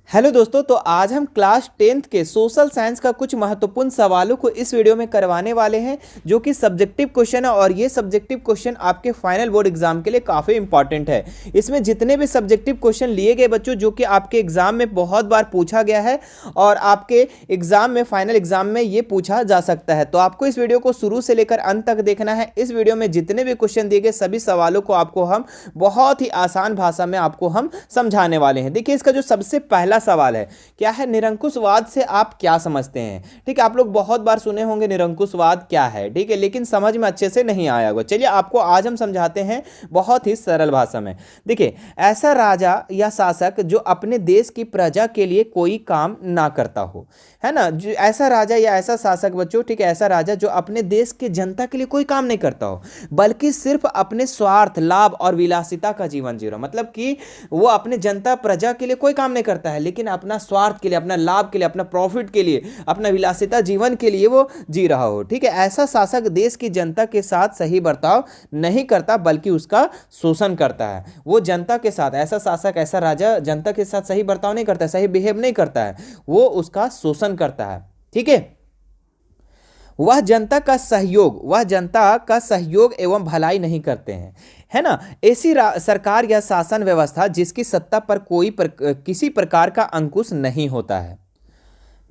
Hello दोस्तों, तो आज हम क्लास 10th के सोशल साइंस का कुछ महत्वपूर्ण सवालों को इस वीडियो में करवाने वाले हैं, जो कि सब्जेक्टिव क्वेश्चन है। और ये सब्जेक्टिव क्वेश्चन आपके फाइनल बोर्ड एग्जाम के लिए काफ़ी इंपॉर्टेंट है। इसमें जितने भी सब्जेक्टिव क्वेश्चन लिए गए बच्चों, जो कि आपके एग्जाम में बहुत बार पूछा गया है और आपके एग्जाम में, फाइनल एग्जाम में ये पूछा जा सकता है। तो आपको इस वीडियो को शुरू से लेकर अंत तक देखना है। इस वीडियो में जितने भी क्वेश्चन दिए गए सभी सवालों को आपको हम बहुत ही आसान भाषा में आपको हम समझाने वाले हैं। देखिए, इसका जो सबसे पहला सवाल है, क्या है, निरंकुशवाद से आप क्या समझते हैं। ठीक है, आप लोग बहुत बार सुने होंगे निरंकुशवाद क्या है, ठीक है, लेकिन समझ में अच्छे से नहीं आया होगा। चलिए आपको आज हम समझाते हैं बहुत ही सरल भाषा में। देखिए, ऐसा राजा या शासक जो अपने देश की प्रजा के लिए कोई काम ना करता हो, है ना। जो ऐसा राजा या ऐसा शासक बच्चों, ठीक है, ऐसा राजा जो अपने देश के जनता के लिए कोई काम नहीं करता हो, बल्कि सिर्फ अपने स्वार्थ, लाभ और विलासिता का जीवन जी रहा हो। मतलब कि वो अपने जनता प्रजा के लिए कोई काम नहीं करता है, लेकिन अपना स्वार्थ के लिए, अपना लाभ के लिए, अपना प्रॉफिट के लिए, अपना विलासिता जीवन के लिए वो जी रहा हो। ठीक है, ऐसा शासक देश की जनता के साथ सही बर्ताव नहीं करता, बल्कि उसका शोषण करता है। वो जनता के साथ, ऐसा शासक, ऐसा राजा जनता के साथ सही बर्ताव नहीं करता है, सही बिहेव नहीं करता है, वो उसका शोषण करता है। ठीक है, वह जनता का सहयोग एवं भलाई नहीं करते हैं, है ना। ऐसी सरकार या शासन व्यवस्था जिसकी सत्ता पर किसी प्रकार का अंकुश नहीं होता है।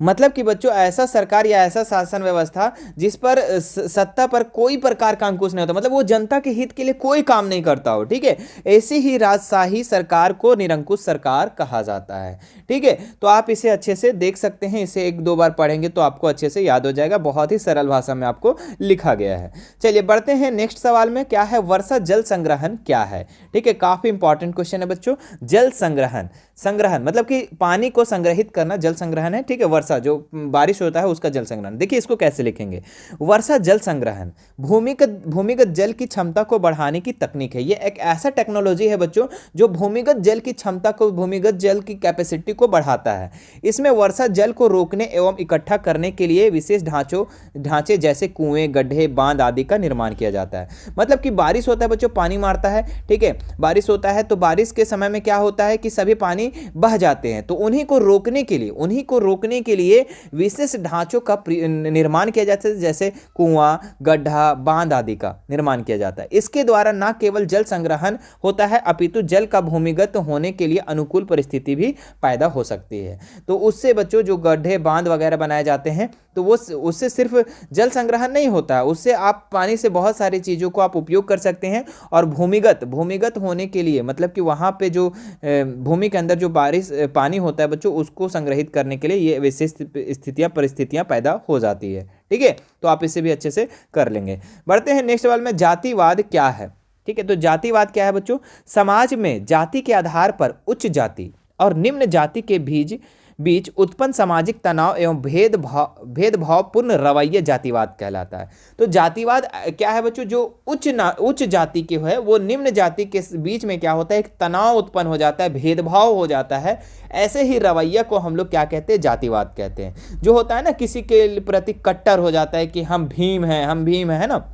मतलब कि बच्चों, ऐसा सरकार या ऐसा शासन व्यवस्था जिस पर सत्ता पर कोई प्रकार का अंकुश नहीं होता, मतलब वो जनता के हित के लिए कोई काम नहीं करता हो। ठीक है, ऐसी ही राजशाही सरकार को निरंकुश सरकार कहा जाता है। ठीक है, तो आप इसे अच्छे से देख सकते हैं, इसे एक दो बार पढ़ेंगे तो आपको अच्छे से याद हो जाएगा। बहुत ही सरल भाषा में आपको लिखा गया है। चलिए बढ़ते हैं नेक्स्ट सवाल में। क्या है, वर्षा जल संग्रहण क्या है। ठीक है, काफी इंपॉर्टेंट क्वेश्चन है बच्चों। जल संग्रहण, संग्रहण मतलब कि पानी को संग्रहित करना, जल संग्रहण है। ठीक है, वर्षा जो बारिश होता है उसका जल संग्रहण। देखिए इसको कैसे लिखेंगे, वर्षा जल संग्रहण भूमिगत जल की क्षमता को बढ़ाने की तकनीक है। ये एक ऐसा टेक्नोलॉजी है बच्चों जो भूमिगत जल की क्षमता को, भूमिगत जल की कैपेसिटी को बढ़ाता है। इसमें वर्षा जल को रोकने एवं इकट्ठा करने के लिए विशेष ढांचे जैसे कुएं, गड्ढे, बांध आदि का निर्माण किया जाता है। मतलब कि बारिश होता है बच्चों, पानी मारता है। ठीक है, बारिश होता है तो बारिश के समय में क्या होता है कि सभी पानी बह जाते हैं, तो उन्हीं को रोकने के लिए विशेष ढांचों का निर्माण किया जाता है, जैसे कुआं, गड्ढा, बांध आदि का निर्माण किया जाता है। इसके द्वारा न केवल जल संग्रहण होता है, अपितु जल का भूमिगत होने के लिए अनुकूल परिस्थिति भी पैदा हो सकती है। तो उससे बच्चों जो गड्ढे, बांध वगैरह बनाए जाते हैं, तो वो उससे सिर्फ जल संग्रहण नहीं होता है, उससे आप पानी से बहुत सारी चीज़ों को आप उपयोग कर सकते हैं। और भूमिगत होने के लिए मतलब कि वहाँ पे जो भूमि के अंदर जो बारिश पानी होता है बच्चों, उसको संग्रहित करने के लिए ये विशेष परिस्थितियां पैदा हो जाती है। ठीक है, तो आप इसे भी अच्छे से कर लेंगे। बढ़ते हैं नेक्स्ट सवाल में, जातिवाद क्या है। ठीक है, तो जातिवाद क्या है बच्चों, समाज में जाति के आधार पर उच्च जाति और निम्न जाति के बीच उत्पन्न सामाजिक तनाव एवं भेदभावपूर्ण रवैया जातिवाद कहलाता है। तो जातिवाद क्या है बच्चों, जो उच्च जाति के है वो निम्न जाति के बीच में क्या होता है, एक तनाव उत्पन्न हो जाता है, भेदभाव हो जाता है। ऐसे ही रवैया को हम लोग क्या कहते हैं, जातिवाद कहते हैं। जो होता है ना, किसी के प्रति कट्टर हो जाता है कि हम भीम हैं, है ना,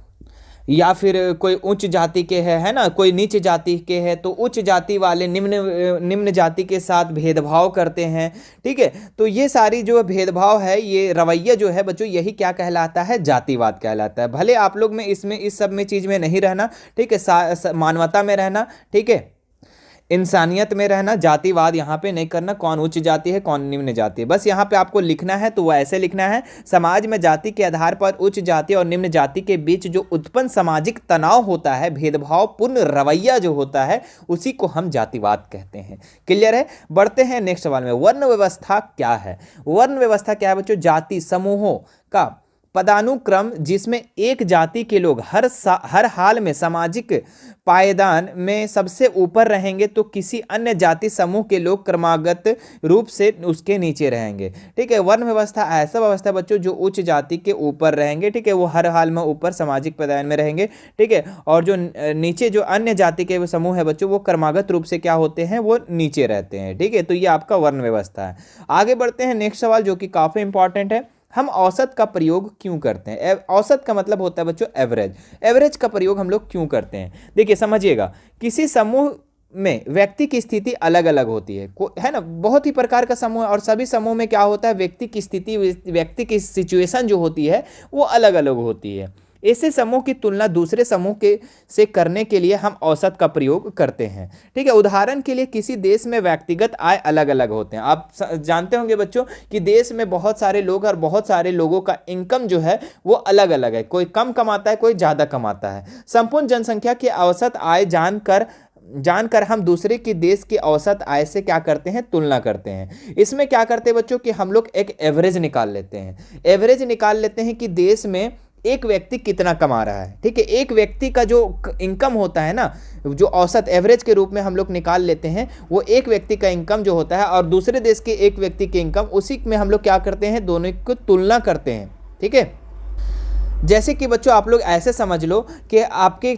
या फिर कोई उच्च जाति के है ना, कोई नीच जाति के है, तो उच्च जाति वाले निम्न जाति के साथ भेदभाव करते हैं। ठीक है, तो ये सारी जो भेदभाव है, ये रवैया जो है बच्चों, यही क्या कहलाता है, जातिवाद कहलाता है। भले आप लोग में इसमें इस सब में चीज़ में नहीं रहना, ठीक है, मानवता में रहना, ठीक है, इंसानियत में रहना, जातिवाद यहाँ पे नहीं करना, कौन उच्च जाति है कौन निम्न जाति है। बस यहाँ पे आपको लिखना है तो वो ऐसे लिखना है, समाज में जाति के आधार पर उच्च जाति और निम्न जाति के बीच जो उत्पन्न सामाजिक तनाव होता है, भेदभावपूर्ण रवैया जो होता है, उसी को हम जातिवाद कहते हैं। क्लियर है। बढ़ते हैं नेक्स्ट सवाल में, वर्ण व्यवस्था क्या है। वर्ण व्यवस्था क्या है बच्चों, जाति समूहों का पदानुक्रम जिसमें एक जाति के लोग हर हाल में सामाजिक पायदान में सबसे ऊपर रहेंगे, तो किसी अन्य जाति समूह के लोग क्रमागत रूप से उसके नीचे रहेंगे। ठीक है, वर्ण व्यवस्था ऐसा व्यवस्था बच्चों जो उच्च जाति के ऊपर रहेंगे, ठीक है, वो हर हाल में ऊपर सामाजिक पायदान में रहेंगे। ठीक है, और जो नीचे जो अन्य जाति के समूह है बच्चों, वो क्रमागत रूप से क्या होते हैं, वो नीचे रहते हैं। ठीक है, तो ये आपका वर्ण व्यवस्था है। आगे बढ़ते हैं नेक्स्ट सवाल, जो कि काफी इंपॉर्टेंट है, हम औसत का प्रयोग क्यों करते हैं। औसत का मतलब होता है बच्चों एवरेज। एवरेज का प्रयोग हम लोग क्यों करते हैं, देखिए समझिएगा। किसी समूह में व्यक्ति की स्थिति अलग अलग होती है, है ना, बहुत ही प्रकार का समूह है और सभी समूह में क्या होता है, व्यक्ति की स्थिति, व्यक्ति की सिचुएशन जो होती है वो अलग अलग होती है। ऐसे समूह की तुलना दूसरे समूह के से करने के लिए हम औसत का प्रयोग करते हैं। ठीक है, उदाहरण के लिए किसी देश में व्यक्तिगत आय अलग अलग होते हैं। आप जानते होंगे बच्चों कि देश में बहुत सारे लोग और बहुत सारे लोगों का इनकम जो है वो अलग अलग है, कोई कम कमाता है, कोई ज़्यादा कमाता है। संपूर्ण जनसंख्या की औसत आय जानकर हम दूसरे के देश की औसत आय से क्या करते हैं, तुलना करते हैं। इसमें क्या करते हैं बच्चों कि हम लोग एक एवरेज निकाल लेते हैं। एवरेज निकाल लेते हैं कि देश में एक व्यक्ति कितना कमा रहा है। ठीक है, एक व्यक्ति का जो इनकम होता है ना, जो औसत एवरेज के रूप में हम लोग निकाल लेते हैं, वो एक व्यक्ति का इनकम जो होता है और दूसरे देश के एक व्यक्ति के इनकम, उसी में हम लोग क्या करते हैं, दोनों की तुलना करते हैं। ठीक है, जैसे कि बच्चों आप लोग ऐसे समझ लो कि आपके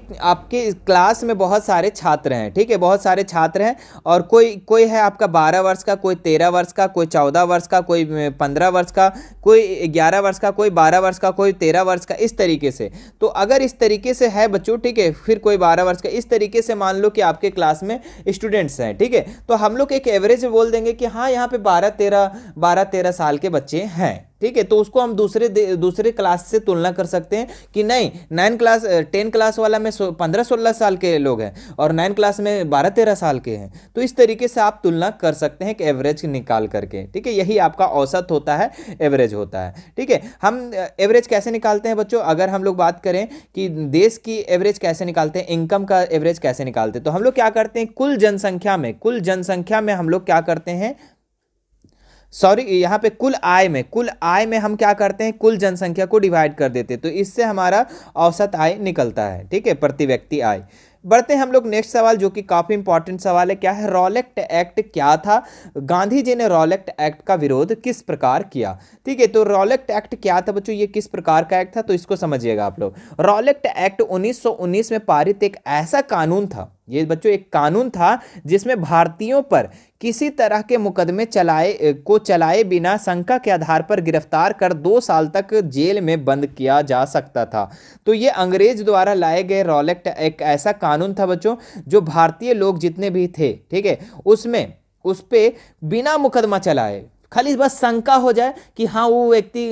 क्लास में बहुत सारे छात्र हैं। ठीक है, बहुत सारे छात्र हैं और कोई है आपका 12 वर्ष का, कोई 13 वर्ष का, कोई 14 वर्ष का, कोई 15 वर्ष का, कोई 11 वर्ष का, कोई 12 वर्ष का, कोई 13 वर्ष का, इस तरीके से। तो अगर इस तरीके से है बच्चों, ठीक है, फिर कोई 12 वर्ष का, इस तरीके से मान लो कि आपके क्लास में स्टूडेंट्स हैं। ठीक है, तो हम लोग एक एवरेज बोल देंगे कि हाँ यहाँ पे 12-13 साल के बच्चे हैं। ठीक है, तो उसको हम दूसरे क्लास से तुलना कर सकते हैं कि नहीं, 10 क्लास वाला में 15-16 साल के लोग हैं और 9 क्लास में 12-13 साल के हैं। तो इस तरीके से आप तुलना कर सकते हैं कि एवरेज निकाल करके। ठीक है, यही आपका औसत होता है, एवरेज होता है। ठीक है, हम एवरेज कैसे निकालते हैं बच्चों, अगर हम लोग बात करें कि देश की एवरेज कैसे निकालते हैं, इनकम का एवरेज कैसे निकालते हैं, तो हम लोग क्या करते हैं, कुल जनसंख्या में हम लोग क्या करते हैं, सॉरी यहाँ पे कुल आय में हम क्या करते हैं, कुल जनसंख्या को डिवाइड कर देते हैं, तो इससे हमारा औसत आय निकलता है। ठीक है, प्रति व्यक्ति आय। बढ़ते हैं हम लोग नेक्स्ट सवाल, जो कि काफी इंपॉर्टेंट सवाल है। क्या है, रॉलेट एक्ट क्या था, गांधी जी ने रॉलेट एक्ट का विरोध किस प्रकार किया। ठीक है, तो रॉलेट एक्ट क्या था बच्चों, ये किस प्रकार का एक्ट था, तो इसको समझिएगा आप लोग। रॉलेट एक्ट 1919 में पारित एक ऐसा कानून था, ये बच्चों एक कानून था जिसमें भारतीयों पर किसी तरह के मुकदमे चलाए बिना शंका के आधार पर गिरफ्तार कर 2 साल तक जेल में बंद किया जा सकता था। तो ये अंग्रेज द्वारा लाए गए रॉलेट एक ऐसा कानून था बच्चों, जो भारतीय लोग जितने भी थे, ठीक है, उस पे बिना मुकदमा चलाए, खाली बस शंका हो जाए कि हाँ वो व्यक्ति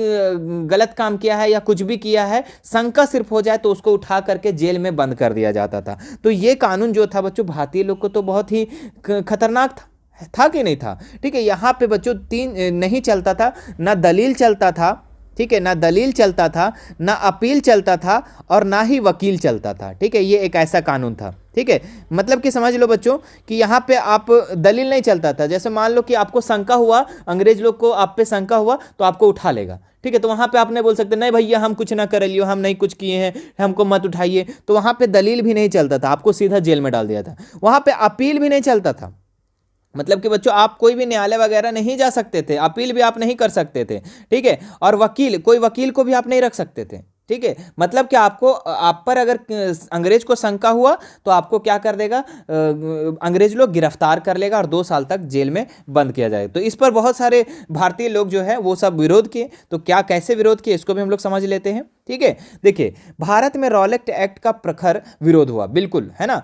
गलत काम किया है या कुछ भी किया है, शंका सिर्फ हो जाए तो उसको उठा करके जेल में बंद कर दिया जाता था। तो ये कानून जो था बच्चों, भारतीय लोग को तो बहुत ही खतरनाक था कि नहीं था। ठीक है, यहाँ पे बच्चों नहीं चलता था, ना दलील चलता था। ठीक है, ना दलील चलता था, ना अपील चलता था और ना ही वकील चलता था। ठीक है, ये एक ऐसा कानून था। ठीक है, मतलब कि समझ लो बच्चों कि यहाँ पे आप दलील नहीं चलता था। जैसे मान लो कि आपको शंका हुआ, अंग्रेज लोग को आप पे शंका हुआ तो आपको उठा लेगा। ठीक है, तो वहाँ पे आप नहीं बोल सकते नहीं भैया हम कुछ ना कर लियो, हम नहीं कुछ किए हैं, हमको मत उठाइए। तो वहाँ पे दलील भी नहीं चलता था, आपको सीधा जेल में डाल दिया था। वहाँ पे अपील भी नहीं चलता था, मतलब कि बच्चों आप कोई भी न्यायालय वगैरह नहीं जा सकते थे, अपील भी आप नहीं कर सकते थे। ठीक है, और कोई वकील को भी आप नहीं रख सकते थे। ठीक है, मतलब कि आप पर अगर अंग्रेज को शंका हुआ तो आपको क्या कर देगा, अंग्रेज लोग गिरफ्तार कर लेगा और 2 साल तक जेल में बंद किया जाएगा। तो इस पर बहुत सारे भारतीय लोग जो है वो सब विरोध किए। तो क्या कैसे विरोध किए इसको भी हम लोग समझ लेते हैं। ठीक है, देखिए भारत में रॉलेट एक्ट का प्रखर विरोध हुआ, बिल्कुल, है ना।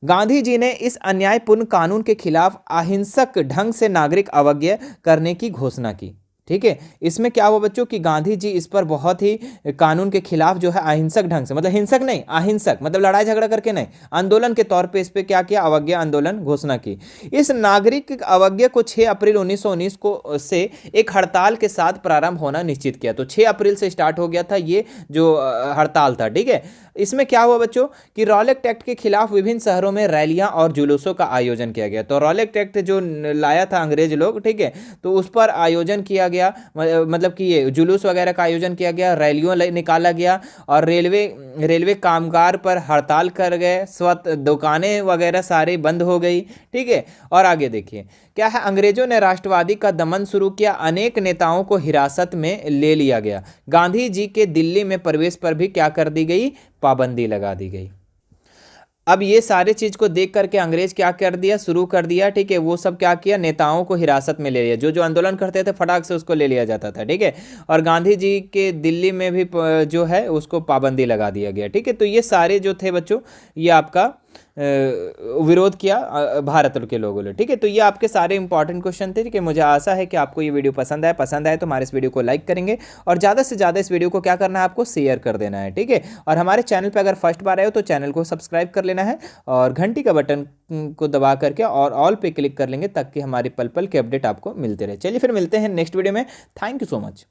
गांधी जी ने इस अन्यायपूर्ण कानून के खिलाफ अहिंसक ढंग से नागरिक अवज्ञा करने की घोषणा की। ठीक है, इसमें क्या हुआ बच्चों कि गांधी जी इस पर बहुत ही कानून के खिलाफ जो है अहिंसक ढंग से, मतलब हिंसक नहीं, अहिंसक मतलब लड़ाई झगड़ा करके नहीं, आंदोलन के तौर पे इस पे क्या किया, अवज्ञा आंदोलन घोषणा की। इस नागरिक अवज्ञा को 6 अप्रैल 1919 को से एक हड़ताल के साथ प्रारंभ होना निश्चित किया। तो 6 अप्रैल से स्टार्ट हो गया था ये जो हड़ताल था। ठीक है, इसमें क्या हुआ बच्चों कि रॉलेट एक्ट के खिलाफ विभिन्न शहरों में रैलियां और जुलूसों का आयोजन किया गया। तो रॉलेट एक्ट जो लाया था अंग्रेज लोग, ठीक है, तो उस पर आयोजन किया गया, मतलब कि ये जुलूस वगैरह का आयोजन किया गया, रैलियों निकाला गया और रेलवे कामगार पर हड़ताल कर गए, दुकानें वगैरह सारी बंद हो गई। ठीक है, और आगे देखिए क्या है, अंग्रेजों ने राष्ट्रवादी का दमन शुरू किया, अनेक नेताओं को हिरासत में ले लिया गया। गांधी जी के दिल्ली में प्रवेश पर भी क्या कर दी गई, पाबंदी लगा दी गई। अब ये सारे चीज को देख करके अंग्रेज क्या कर दिया, शुरू कर दिया। ठीक है, वो सब क्या किया, नेताओं को हिरासत में ले लिया, जो आंदोलन करते थे फटाक से उसको ले लिया जाता था। ठीक है, और गांधी जी के दिल्ली में भी जो है उसको पाबंदी लगा दिया गया। ठीक है, तो ये सारे जो थे बच्चों, ये आपका विरोध किया भारत के लोगों ने। ठीक है, तो ये आपके सारे इंपॉर्टेंट क्वेश्चन थे। ठीक है, मुझे आशा है कि आपको ये वीडियो पसंद आए तो हमारे इस वीडियो को लाइक करेंगे और ज़्यादा से ज़्यादा इस वीडियो को क्या करना है, आपको शेयर कर देना है। ठीक है, और हमारे चैनल पर अगर फर्स्ट बार आए हो तो चैनल को सब्सक्राइब कर लेना है और घंटी का बटन को दबा करके और ऑल पे क्लिक कर लेंगे ताकि हमारे पल पल के अपडेट आपको मिलते रहे। चलिए फिर मिलते हैं नेक्स्ट वीडियो में। Thank you so much.